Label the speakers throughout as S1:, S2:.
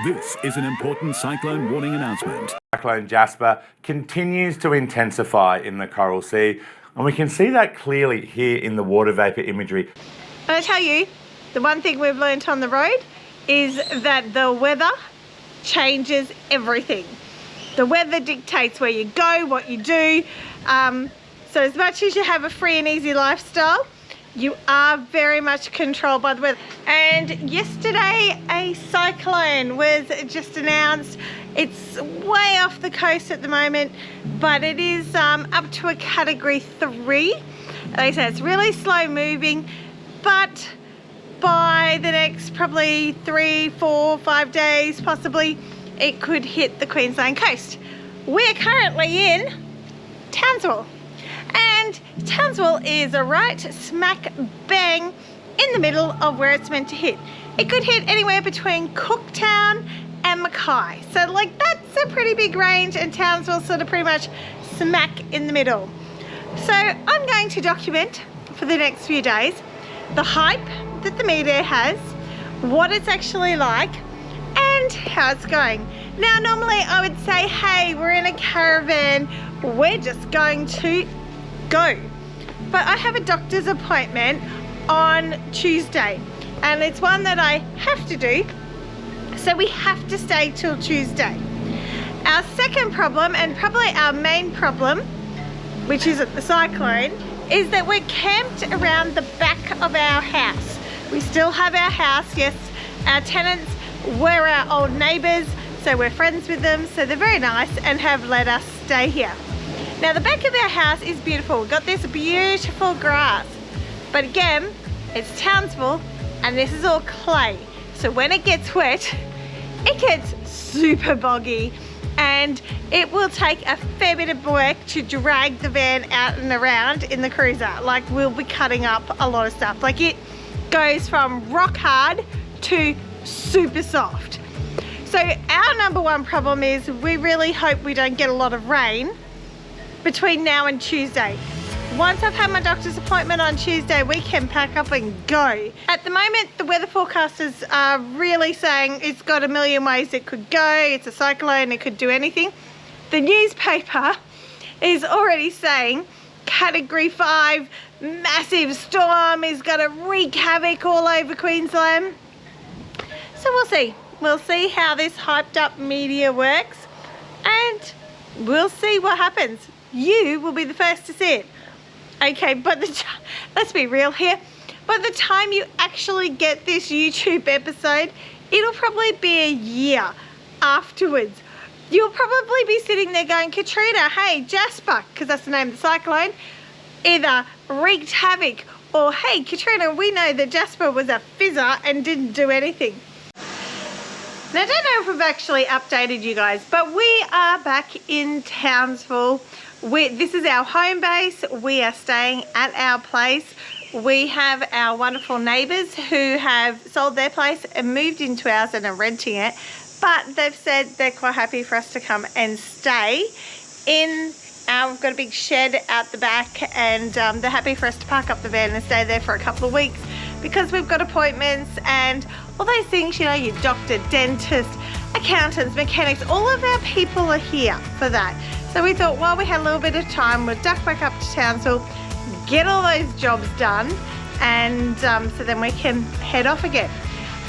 S1: This is an important cyclone warning announcement.
S2: Cyclone Jasper continues to intensify in the Coral Sea, and we can see that clearly here in the water vapour imagery.
S3: And I tell you, the one thing we've learnt on the road is that the weather changes everything. The weather dictates where you go, what you do. So as much as you have a free and easy lifestyle, you are very much controlled by the weather. And yesterday a cyclone was just announced. It's way off the coast at the moment, but it is up to a category 3. They say it's really slow moving, but by the next probably 3, 4, 5 days possibly, it could hit the Queensland coast. We're currently in Townsville, and Townsville is right smack bang in the middle of where it's meant to hit. It could hit anywhere between Cooktown and Mackay, so like that's a pretty big range, and Townsville's sort of pretty much smack in the middle. So I'm going to document for the next few days the hype that the media has, what it's actually like, and how it's going. Now normally I would say, hey, we're in a caravan, we're just going to go, but I have a doctor's appointment on Tuesday, and it's one that I have to do, so we have to stay till Tuesday. Our second problem, and probably our main problem, which is at the cyclone, is that we're camped around the back of our house. We still have our house, yes, our tenants were our old neighbours, so we're friends with them, so they're very nice and have let us stay here. Now the back of our house is beautiful. We've got this beautiful grass, but again, it's Townsville and this is all clay. So when it gets wet, it gets super boggy, and it will take a fair bit of work to drag the van out and around in the cruiser. Like, we'll be cutting up a lot of stuff. Like, it goes from rock hard to super soft. So our number one problem is we really hope we don't get a lot of rain between now and Tuesday. Once I've had my doctor's appointment on Tuesday, we can pack up and go. At the moment, the weather forecasters are really saying it's got a million ways it could go. It's a cyclone, it could do anything. The newspaper is already saying category 5 massive storm is gonna wreak havoc all over Queensland. So we'll see. We'll see how this hyped up media works, and we'll see what happens. You will be the first to see it. Okay, but let's be real here. By the time you actually get this YouTube episode, it'll probably be a year afterwards. You'll probably be sitting there going, Katrina, hey, Jasper, because that's the name of the cyclone, either wreaked havoc, or hey, Katrina, we know that Jasper was a fizzer and didn't do anything. Now, I don't know if we've actually updated you guys, but we are back in Townsville. This is our home base. We are staying at our place. We have our wonderful neighbours who have sold their place and moved into ours and are renting it, but they've said they're quite happy for us to come and stay in we've got a big shed out the back, and they're happy for us to park up the van and stay there for a couple of weeks because we've got appointments and all those things, you know, your doctor, dentist, accountants, mechanics, all of our people are here for that. So we thought while we had a little bit of time, we'd duck back up to Townsville, get all those jobs done, and so then we can head off again.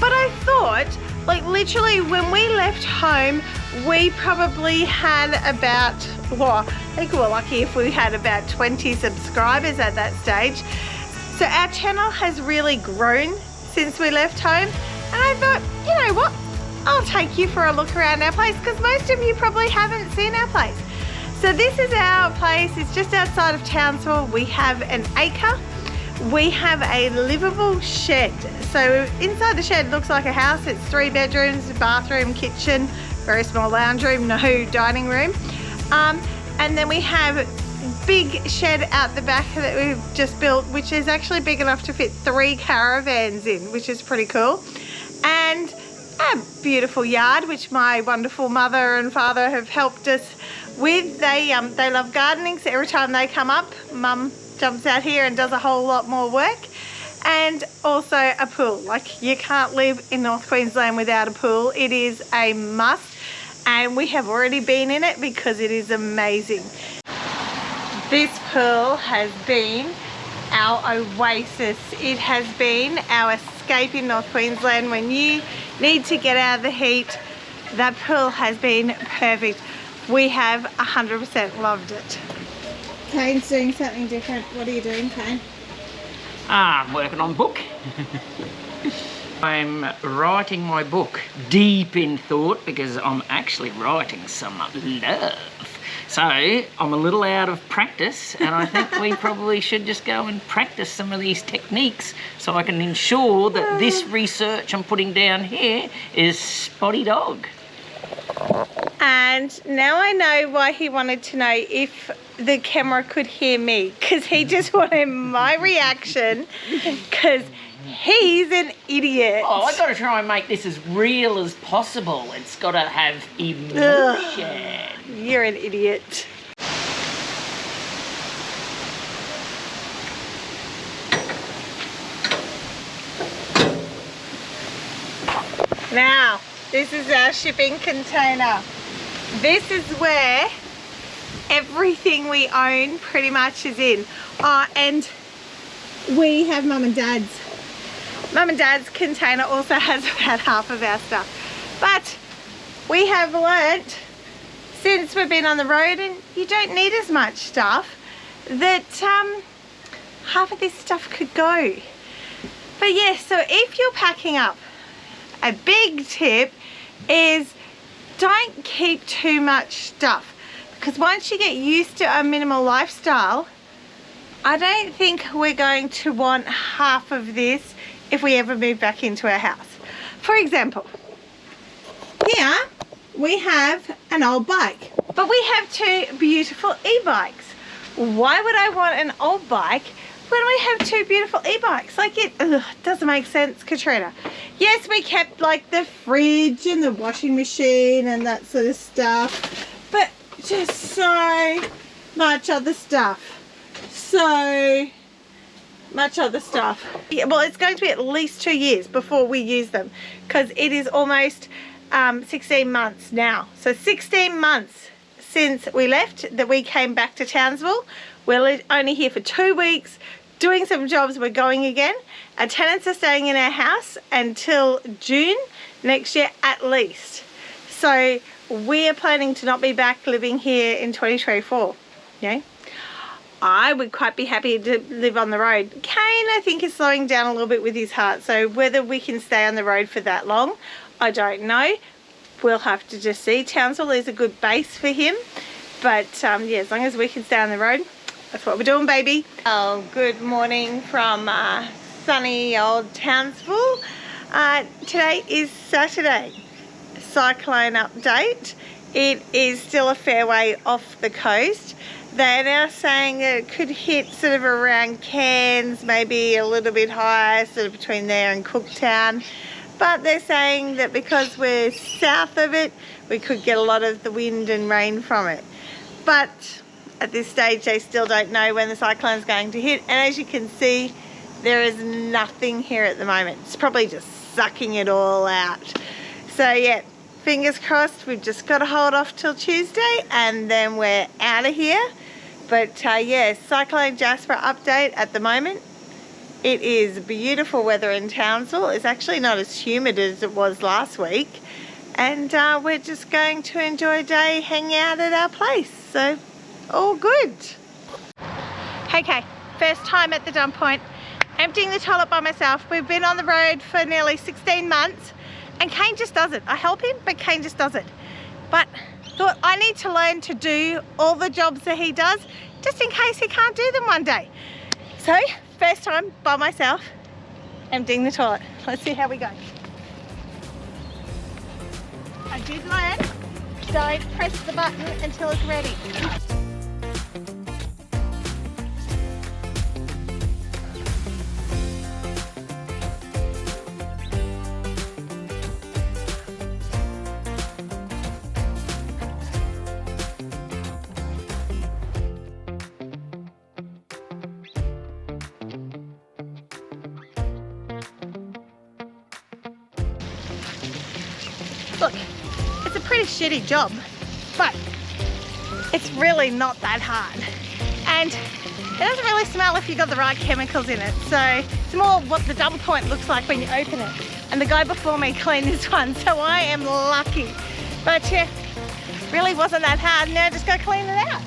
S3: But I thought, like literally when we left home, we probably had about, well, I think we were lucky if we had about 20 subscribers at that stage. So our channel has really grown since we left home, and I thought, you know what, I'll take you for a look around our place, because most of you probably haven't seen our place. So this is our place. It's just outside of Townsville. We have an acre. We have a livable shed. So inside the shed looks like a house. It's 3 bedrooms, bathroom, kitchen, very small lounge room, no dining room. And then we have a big shed out the back that we've just built, which is actually big enough to fit 3 caravans in, which is pretty cool. And a beautiful yard, which my wonderful mother and father have helped us with. They love gardening, so every time they come up, Mum jumps out here and does a whole lot more work. and also a pool. Like, you can't live in North Queensland without a pool. It is a must, and we have already been in it because it is amazing. This pool has been our oasis. It has been our escape in North Queensland. When you need to get out of the heat, that pool has been perfect. We have 100% loved it. Kane's doing something different. What are you doing, Kane?
S4: I'm working on book. I'm writing my book deep in thought because I'm actually writing some love. So I'm a little out of practice, and I think we probably should just go and practice some of these techniques so I can ensure that this research I'm putting down here is spotty dog.
S3: And now I know why he wanted to know if the camera could hear me, because he just wanted my reaction, because he's an idiot.
S4: Oh, I've got to try and make this as real as possible. It's got to have emotion.
S3: Ugh, you're an idiot. Now, this is our shipping container. This is where everything we own pretty much is in. Oh, and we have Mum and Dad's. Mum and Dad's container also has about half of our stuff. But we have learnt since we've been on the road, and you don't need as much stuff, that half of this stuff could go. But yeah, so if you're packing up, a big tip is don't keep too much stuff, because once you get used to a minimal lifestyle, I don't think we're going to want half of this if we ever move back into our house. For example, here we have an old bike, but we have two beautiful e-bikes. Why would I want an old bike when we have two beautiful e-bikes? Like, it doesn't make sense, Katrina. Yes, we kept like the fridge and the washing machine and that sort of stuff, but just so much other stuff. So much other stuff. Yeah, well, it's going to be at least 2 years before we use them, because it is almost 16 months now. So 16 months since we left, that we came back to Townsville. We're only here for 2 weeks, doing some jobs. We're going again. Our tenants are staying in our house until June next year at least. So we are planning to not be back living here in 2024. Yeah, I would quite be happy to live on the road. Cain, I think, is slowing down a little bit with his heart, so whether we can stay on the road for that long, I don't know. We'll have to just see. Townsville is a good base for him, but yeah, as long as we can stay on the road, that's what we're doing, baby. Oh, good morning from sunny old Townsville. Today is Saturday. Cyclone update. It is still a fair way off the coast. They're now saying that it could hit sort of around Cairns, maybe a little bit higher, sort of between there and Cooktown. But they're saying that because we're south of it, we could get a lot of the wind and rain from it. But at this stage, they still don't know when the cyclone is going to hit. And as you can see, there is nothing here at the moment. It's probably just sucking it all out. So yeah, fingers crossed. We've just got to hold off till Tuesday, and then we're out of here. But yeah, Cyclone Jasper update at the moment. It is beautiful weather in Townsville. It's actually not as humid as it was last week. And we're just going to enjoy a day, hang out at our place. So, all good. Okay, first time at the dump point. Emptying the toilet by myself. We've been on the road for nearly 16 months. And Cain just does it. I help him, but Cain just does it. But thought I need to learn to do all the jobs that he does, just in case he can't do them one day. So, first time by myself, emptying the toilet. Let's see how we go. I did learn, don't press the button until it's ready. Look, it's a pretty shitty job, but it's really not that hard. And it doesn't really smell if you've got the right chemicals in it. So it's more what the dump point looks like when you open it. And the guy before me cleaned this one, so I am lucky. But yeah, really wasn't that hard. Now just go clean it out.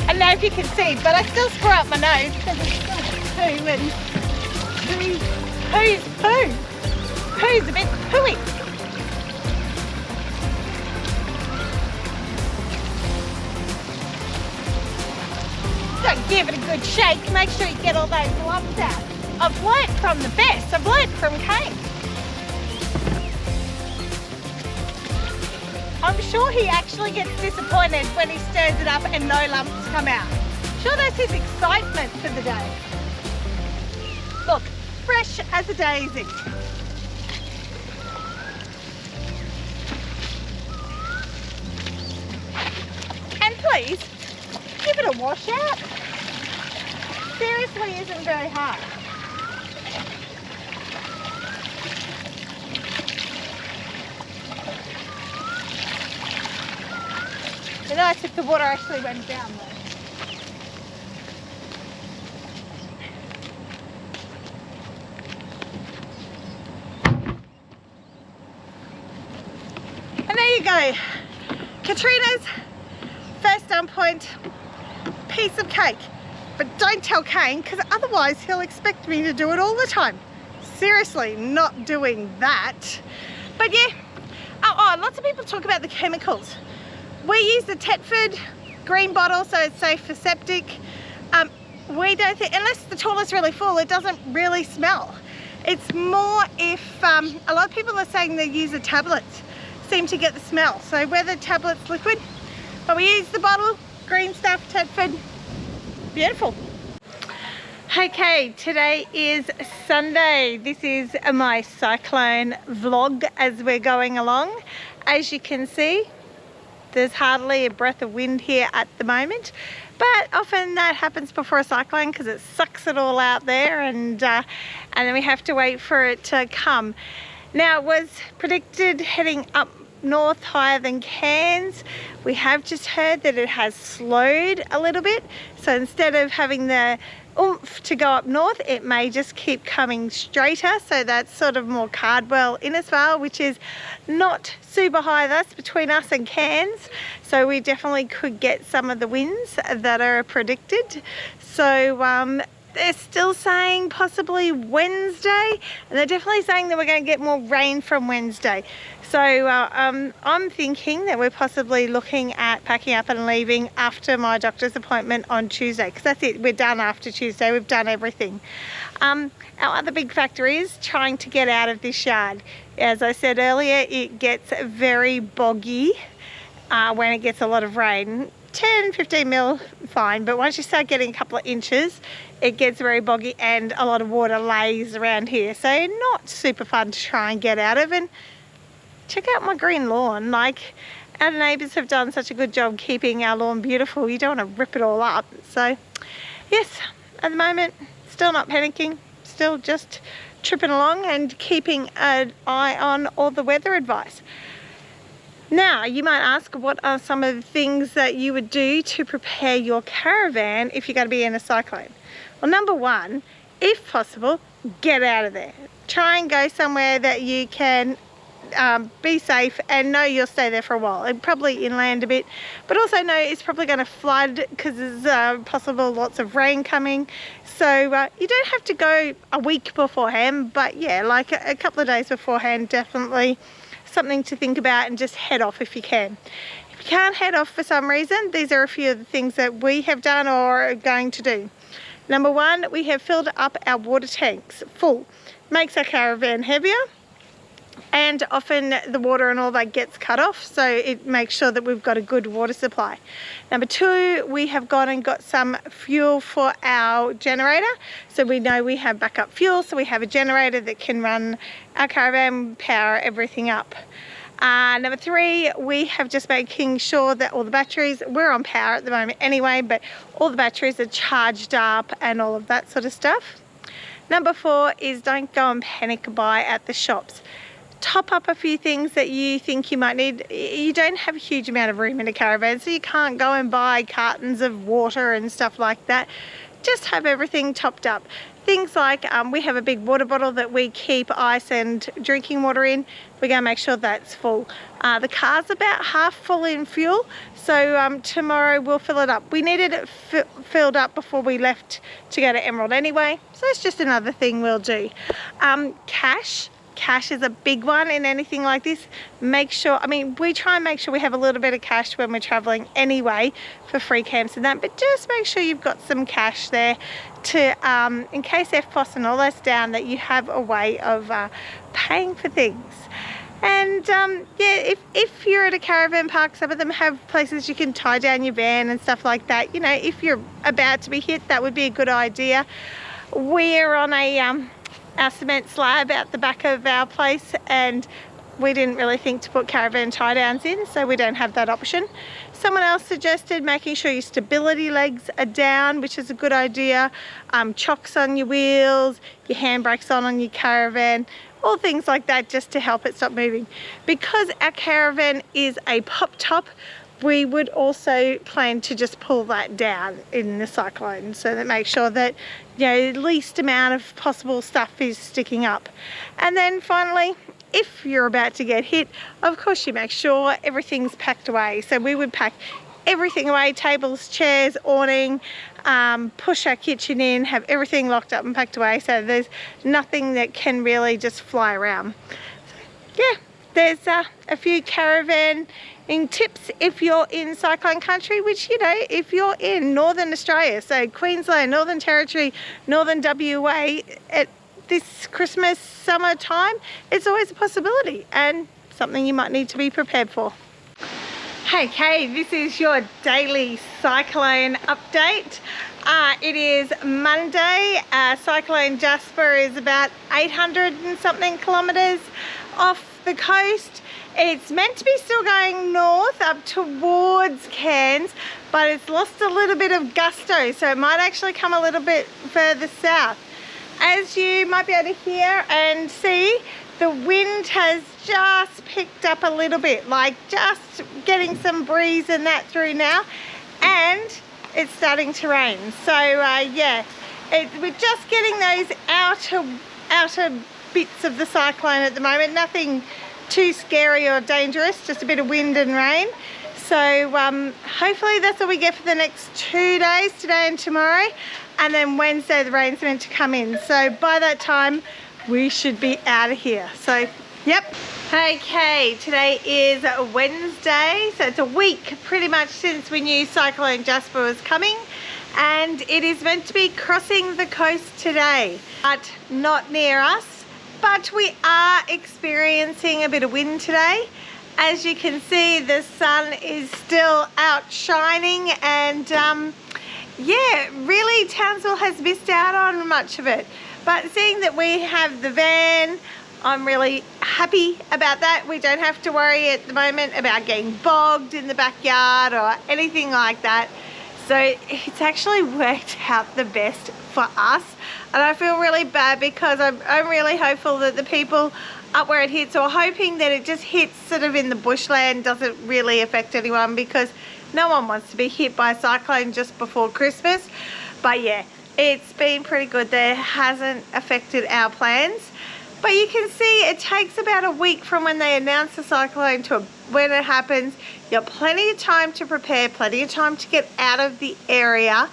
S3: I don't know if you can see, but I still screw up my nose because it's still poo and poo's poo. Poo's a bit pooey. So give it a good shake. Make sure you get all those lumps out. I've learnt from the best. I've learnt from Cain. I'm sure he actually gets disappointed when he stirs it up and no lumps come out. Sure, that's his excitement for the day. Look, fresh as a daisy. And please, give it a wash out. Seriously isn't very hard. It's nice if the water actually went down though. And there you go. Katrina's first dump point, piece of cake. But don't tell Cain, because otherwise he'll expect me to do it all the time. Seriously, not doing that. But yeah, oh, lots of people talk about the chemicals. We use the Tetford green bottle, so it's safe for septic. We don't think, unless the toilet's really full, it doesn't really smell. It's more if, a lot of people are saying they use the tablets, seem to get the smell. So whether tablet's liquid, but we use the bottle, green stuff, Tetford, beautiful. Okay, today is Sunday. This is my cyclone vlog as we're going along. As you can see, there's hardly a breath of wind here at the moment, but often that happens before a cyclone because it sucks it all out there, and then we have to wait for it to come. Now, it was predicted heading up north higher than Cairns. We have just heard that it has slowed a little bit, so instead of having the oomph to go up north, it may just keep coming straighter. So that's sort of more Cardwell Innisfail, which is not super high. That's between us and Cairns, so we definitely could get some of the winds that are predicted. So they're still saying possibly Wednesday, and they're definitely saying that we're going to get more rain from Wednesday. So I'm thinking that we're possibly looking at packing up and leaving after my doctor's appointment on Tuesday, because that's it, we're done after Tuesday, we've done everything. Our other big factor is trying to get out of this yard. As I said earlier, it gets very boggy when it gets a lot of rain. 10-15 mil fine, but once you start getting a couple of inches, it gets very boggy and a lot of water lays around here, so not super fun to try and get out of. And check out my green lawn. Like, our neighbours have done such a good job keeping our lawn beautiful. You don't want to rip it all up. So yes, at the moment, still not panicking, still just tripping along and keeping an eye on all the weather advice. Now, you might ask, what are some of the things that you would do to prepare your caravan if you're going to be in a cyclone? Well, number one, if possible, get out of there. Try and go somewhere that you can be safe and know you'll stay there for a while, and probably inland a bit, but also know it's probably going to flood because there's possible lots of rain coming. So you don't have to go a week beforehand, but yeah, like a couple of days beforehand, definitely something to think about, and just head off if you can. If you can't head off for some reason, these are a few of the things that we have done or are going to do. Number one, we have filled up our water tanks full. Makes our caravan heavier, and often the water and all that gets cut off, so it makes sure that we've got a good water supply. Number two, we have gone and got some fuel for our generator, so we know we have backup fuel, so we have a generator that can run our caravan, power everything up. Number 3, we have just making sure that all the batteries, we're on power at the moment anyway, but all the batteries are charged up and all of that sort of stuff. Number 4 is don't go and panic buy at the shops. Top up a few things that you think you might need. You don't have a huge amount of room in a caravan, so you can't go and buy cartons of water and stuff like that. Just have everything topped up. Things like we have a big water bottle that we keep ice and drinking water in. We're going to make sure that's full. The car's about half full in fuel, so tomorrow we'll fill it up. We needed it filled up before we left to go to Emerald anyway, so it's just another thing we'll do. Cash is a big one in anything like this. Make sure, I mean, we try and make sure we have a little bit of cash when we're traveling anyway for free camps and that, but just make sure you've got some cash there to, in case FPOS and all that's down, that you have a way of paying for things. And yeah, if you're at a caravan park, some of them have places you can tie down your van and stuff like that. You know, if you're about to be hit, that would be a good idea. We're on our cement slab out the back of our place, and we didn't really think to put caravan tie downs in, so we don't have that option. Someone else suggested making sure your stability legs are down, which is a good idea. Chocks on your wheels, your handbrakes on your caravan, all things like that, just to help it stop moving. Because our caravan is a pop top, we would also plan to just pull that down in the cyclone, so that makes sure that, you know, the least amount of possible stuff is sticking up. And then finally, if you're about to get hit, of course you make sure everything's packed away. So we would pack everything away, tables, chairs, awning, push our kitchen in, have everything locked up and packed away, so there's nothing that can really just fly around. So, yeah, there's a few caravan tips if you're in cyclone country, which, you know, if you're in Northern Australia, so Queensland, Northern Territory, Northern WA, at this Christmas, summer time, it's always a possibility and something you might need to be prepared for. Hey Kay, this is your daily cyclone update. It is Monday. Cyclone Jasper is about 800 and something kilometres off the coast. It's meant to be still going north up towards Cairns, but it's lost a little bit of gusto, so it might actually come a little bit further south. As you might be able to hear and see, the wind has just picked up a little bit, like just getting some breeze and that through now, and it's starting to rain. So yeah, we're just getting those outer bits of the cyclone at the moment. Nothing too scary or dangerous, just a bit of wind and rain. So hopefully that's all we get for the next 2 days, today and tomorrow, and then Wednesday the rain's meant to come in, so by that time we should be out of here. So yep. Okay, today is Wednesday, so it's a week pretty much since we knew Cyclone Jasper was coming, and it is meant to be crossing the coast today, but not near us. But we are experiencing a bit of wind today. As you can see, the sun is still out shining, and yeah, really Townsville has missed out on much of it. But seeing that we have the van, I'm really happy about that. We don't have to worry at the moment about getting bogged in the backyard or anything like that. So it's actually worked out the best for us. And I feel really bad because I'm really hopeful that the people up where it hits, or hoping that it just hits sort of in the bushland, doesn't really affect anyone, because no one wants to be hit by a cyclone just before Christmas. But yeah, it's been pretty good. There hasn't affected our plans. But you can see it takes about a week from when they announce the cyclone to when it happens. You have plenty of time to prepare, plenty of time to get out of the area.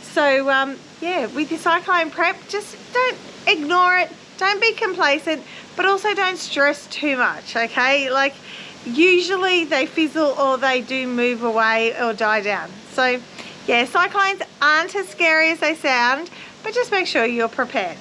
S3: So yeah, with your cyclone prep, just don't ignore it, don't be complacent, but also don't stress too much, okay? Like, usually they fizzle or they do move away or die down. So yeah, cyclones aren't as scary as they sound, but just make sure you're prepared.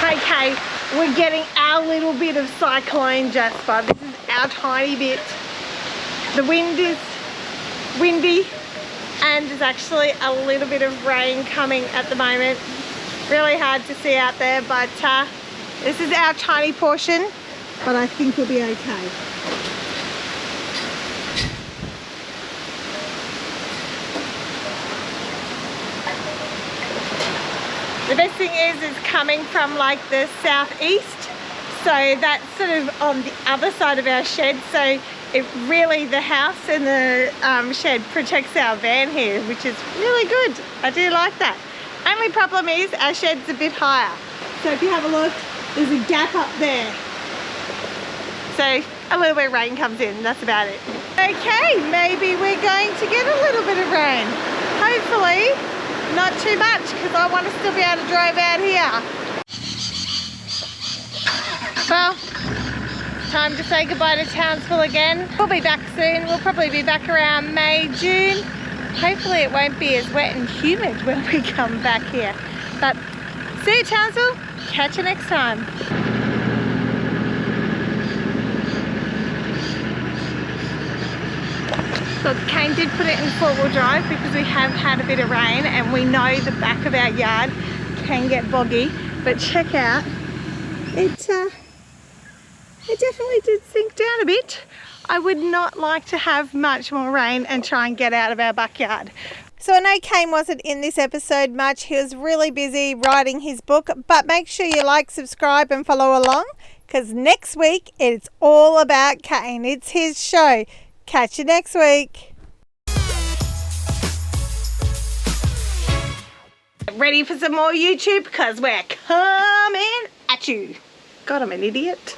S3: Okay, we're getting our little bit of Cyclone Jasper. This is our tiny bit. The wind is windy, and there's actually a little bit of rain coming at the moment. Really hard to see out there, but this is our tiny portion. but I think we'll be okay. The best thing is coming from like the southeast, so that's sort of on the other side of our shed, so it really, the house and the shed protects our van here, which is really good. I do like that. Only problem is our shed's a bit higher. So if you have a look, there's a gap up there. So a little bit of rain comes in, that's about it. Okay, maybe we're going to get a little bit of rain. Hopefully not too much, because I want to still be able to drive out here. Well, time to say goodbye to Townsville again. We'll be back soon. We'll probably be back around May, June. Hopefully it won't be as wet and humid when we come back here. But see you, Townsville. Catch you next time. Look, Cain did put it in four-wheel drive because we have had a bit of rain and we know the back of our yard can get boggy. But check out, it definitely did sink down a bit. I would not like to have much more rain and try and get out of our backyard. So I know Cain wasn't in this episode much. He was really busy writing his book, but make sure you like, subscribe and follow along, because next week it's all about Cain. It's his show. Catch you next week. Ready for some more YouTube? Because we're coming at you. God, I'm an idiot.